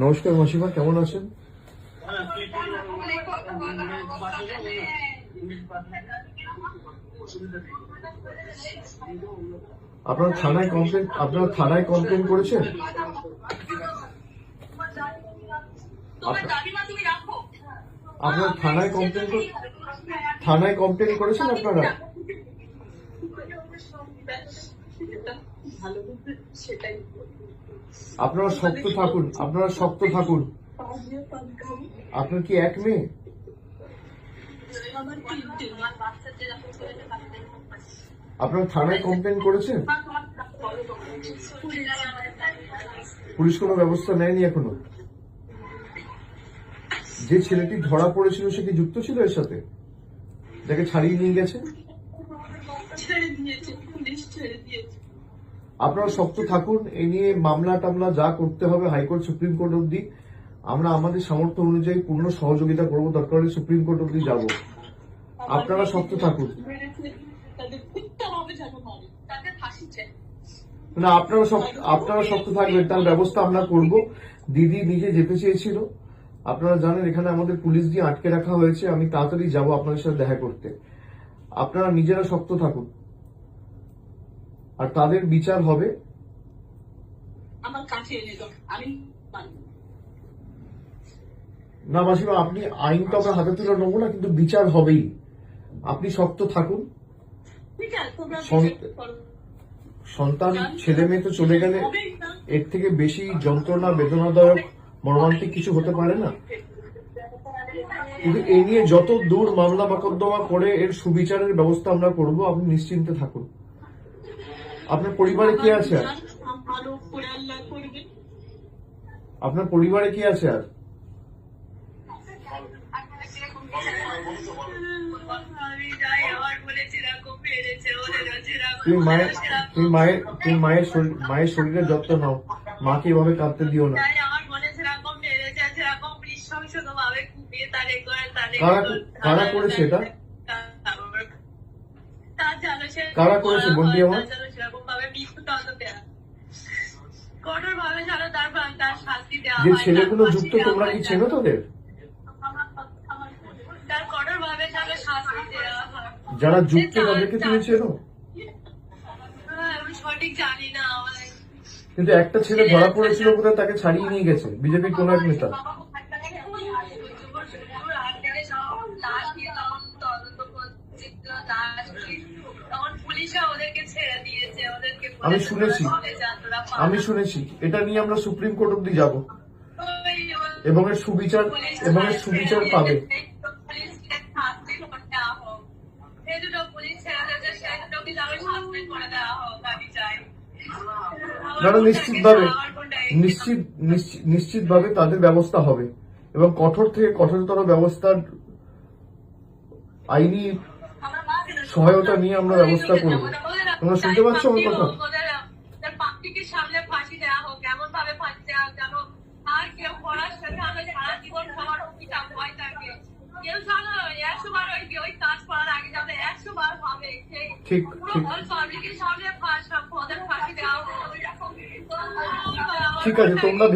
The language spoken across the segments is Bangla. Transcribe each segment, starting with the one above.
নমস্কার মাসিমা, কেমন আছেন? আপনার থানায় কমপ্লেন করেছেন? আপনার থানায় কমপ্লেন করেছেন আপনারা? আপনারা শক্ত থাকুন, আপনার কি এক মেয়ে? আপনারা থানায় কমপ্লেন করেছেন? পুলিশ কোনো ব্যবস্থা নেয়নি এখনো? যে ছেলেটি ধরা পড়েছিল সে কি যুক্ত ছিল এর সাথে, যাকে ছাড়িয়ে নিয়ে গেছে? আপনারা শক্ত থাকুন, এই নিয়ে মামলা টামলা যা করতে হবে হাইকোর্ট সুপ্রিম কোর্ট অব্দি আমরা আমাদের সামর্থ্য অনুযায়ী পূর্ণ সহযোগিতা করবো, দরকার হলে সুপ্রিম কোর্ট অব্দি যাব। আপনারা শক্ত থাকুন। না, আপনারা শক্ত থাকবেন, তার ব্যবস্থা আমরা করব। দিদি নিজে যেতে চেয়েছিল, আপনারা জানেন এখানে আমাদের পুলিশ দিয়ে আটকে রাখা হয়েছে, আমি তাড়াতাড়ি যাব আপনাদের সাথে দেখা করতে। আপনারা নিজেরা শক্ত থাকুন, আর তাদের বিচার হবে। না মাসিমা, আপনি আইনটা আমরা হাতে তুলে নেবো না, কিন্তু বিচার হবেই। আপনি শক্ত থাকুন। সন্তান ছেলে মেয়ে তো চলে গেলে এর থেকে বেশি যন্ত্রণা, বেদনাদায়ক, মর্মান্তিক কিছু হতে পারে না। কিন্তু এ নিয়ে যত দূর মামলা মোকদ্দমা করে এর সুবিচারের ব্যবস্থা আমরা করব, আপনি নিশ্চিন্তে থাকুন। আপনার পরিবারে কি আছে আর? আপনার পরিবারে কি আছে আর? তুমি মায়ের শরীরের যত্ন নাও, মাকে এভাবে কাঁদতে দিও না। কারা করেছে এটা? কারা করেছে বন্দি আমার? যে ছেলেগুলো যুক্ত, তোমরা কি চেনো তাদের? যারা যুক্ত তাদেরকে তুমি চেনো? কিন্তু একটা ছেলে ধরা পড়েছিল কোথায়, তাকে ছাড়িয়ে নিয়ে গেছে বিজেপির কোন এক নেতা। আমি শুনেছি এটা নিয়ে আমরা সুপ্রিম কোর্ট অব্দি যাব, এবং এর সুবিচার পাবে। নিশ্চিতভাবে তাদের ব্যবস্থা হবে, এবং কঠোর থেকে কঠোরতর ব্যবস্থার আইনি সহায়তা নিয়ে আমরা ব্যবস্থা করব। তোমরা শুনতে পাচ্ছ আমার কথা? ঠিক আছে, তোমরা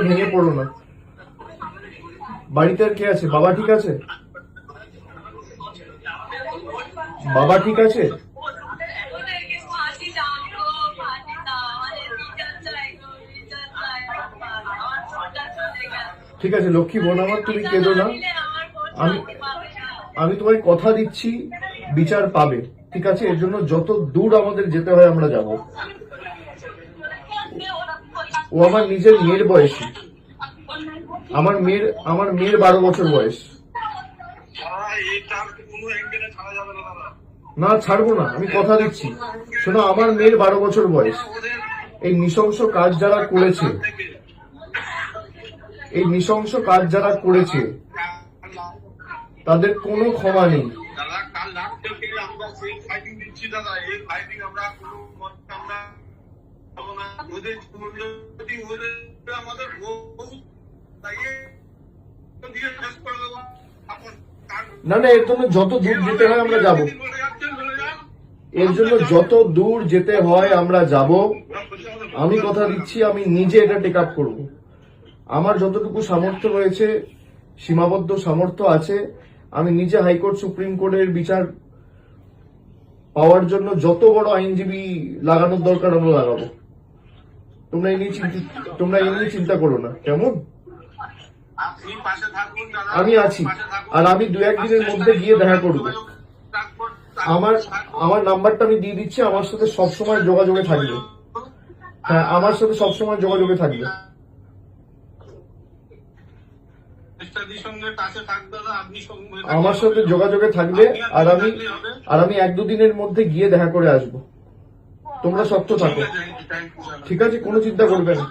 ভেঙে পড়ো না। বাড়িতে আর কে আছে? বাবা ঠিক আছে? বাবা ঠিক আছে? ঠিক আছে লক্ষ্মী বোন আমার, তুমি কেঁদো না। আমি তোমায় কথা দিচ্ছি বিচার পাবে, ঠিক আছে? এর জন্য যত দূর আমাদের যেতে হয় আমরা যাব। ও আমার নিজের মেয়ের বয়সী, আমার মেয়ের 12 বছর বয়স। না ছাড়বো না, আমি কথা দিচ্ছি। শোনো, আমার মেয়ের 12 বছর বয়স। এই নৃশংস কাজ যারা করেছে তাদের কোনো ক্ষমা নেই। না এর জন্য যত দূর যেতে হয় আমরা যাব। এর জন্য যত দূর যেতে হয় আমরা যাব। আমি কথা দিচ্ছি আমি নিজে এটা টেক আপ করবো। আমার যতটুকু সামর্থ্য রয়েছে, সীমাবদ্ধ সামর্থ্য আছে, আমি নিজে হাইকোর্ট সুপ্রিম কোর্টের বিচার পাওয়ার জন্য যত বড় আইনজীবী লাগানোর দরকার আমরা লাগাবো। তোমরা এই নিয়ে চিন্তা করো না, কেমন? আমি আছি, আর আমি 2-1 দিনের মধ্যে গিয়ে দেখা করবো। আমার নাম্বারটা আমি দিয়ে দিচ্ছি, আমার সাথে সবসময় যোগাযোগে থাকবে। হ্যাঁ, আমার সাথে সবসময় যোগাযোগে থাকবে। আমার সাথে যোগাযোগে থাকবে, আর আমি 1-2 দিনের মধ্যে গিয়ে দেখা করে আসবো। তোমরা শক্ত থাকো, ঠিক আছে? কোনো চিন্তা করবে না।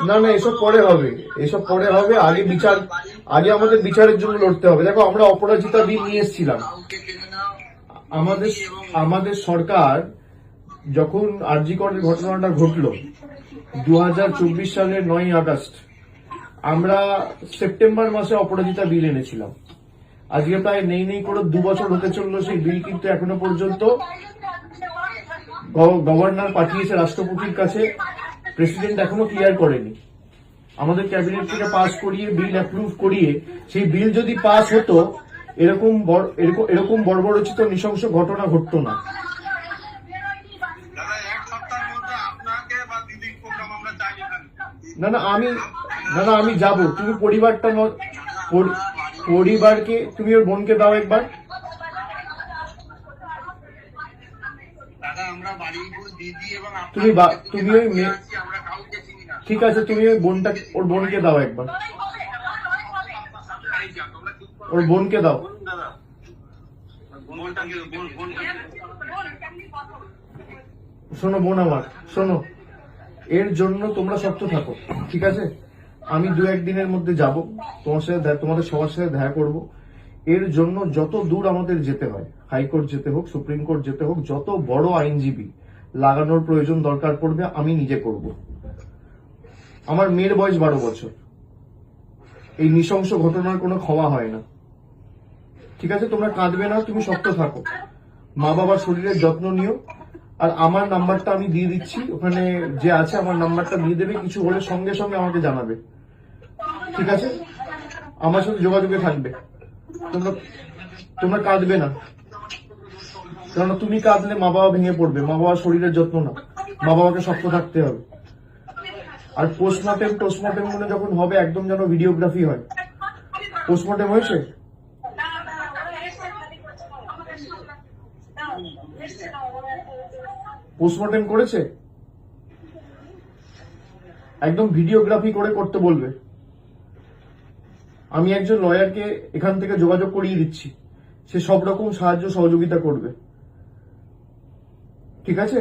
না না, এসব পরে হবে, এসব পরে হবে। আগে আমাদের বিচারের জন্য লড়তে হবে। দেখো, আমরা অপরাজিতা বিল নিয়ে এসেছিলাম। আমাদের সরকার যখন আরজি করের ঘটনাটা ঘটলো 2024 সালের 9ই আগস্ট, আমরা সেপ্টেম্বর মাসে অপরাজিতা বিল এনেছিলাম। আজকে প্রায় নেই করে 2 বছর হতে চললো সেই বিল, কিন্তু এখনো পর্যন্ত গভর্নর পাঠিয়েছে রাষ্ট্রপতির কাছে, প্রেসিডেন্ট এখনো ক্লিয়ার করেনি। আমাদের ক্যাবিনেট থেকে পাস করিয়ে, বিল অ্যাপ্রুভ করিয়ে, সেই বিল যদি পাস হতো, এরকম বর্বরচিত নৃশংস ঘটনা ঘটতো না। না না, আমি যাব। তুমি পরিবারকে, তুমি ওর বোনকে দাও একবার। তুমি ওই মেয়ে, ঠিক আছে, তুমি ওর বোনকে দাও একবার, ওর বোনকে দাও। শোনো বোন আমার, শোনো, এর জন্য তোমরা শক্ত থাকো, ঠিক আছে? আমি 2-1 দিনের মধ্যে যাব, তোমাদের সবার সাথে দেখা করব। এর জন্য যত দূর আমাদের যেতে হয়, হাইকোর্ট যেতে হোক, সুপ্রিম কোর্ট যেতে হোক, যত বড় আইনজীবী লাগানোর প্রয়োজন দরকার পড়বে, আমি নিজে করব। আমার মেয়ের বয়স 12 বছর। এই নৃশংস ঘটনার কোনো ক্ষমা হয় না, ঠিক আছে? তোমরা কাঁদবে না, তুমি শক্ত থাকো, মা বাবার শরীরের যত্ন নিও। আর আমার নাম্বারটা আমি দিয়ে দিচ্ছি, ওখানে যে আছে আমার নাম্বারটা দিয়ে দেবে, কিছু হলে সঙ্গে সঙ্গে আমাকে জানাবে, ঠিক আছে? আমার সাথে যোগাযোগে থাকবে। তোমরা কাঁদবে না, কারণ তুমি কাঁদলে মা বাবা ভেঙে পড়বে। মা বাবার শরীরের যত্ন না, মা বাবাকে শক্ত থাকতে হবে। আর পোস্টমর্টেম মনে যখন হবে, একদম যেন ভিডিওগ্রাফি হয়। পোস্টমর্টেম হয়েছে? পোস্টমর্টেম করেছে? একদম ভিডিওগ্রাফি করে করতে বলবে। আমি একজন লয়ারকে এখান থেকে যোগাযোগ করিয়ে দিচ্ছি, সে সব রকম সাহায্য সহযোগিতা করবে, ঠিক আছে?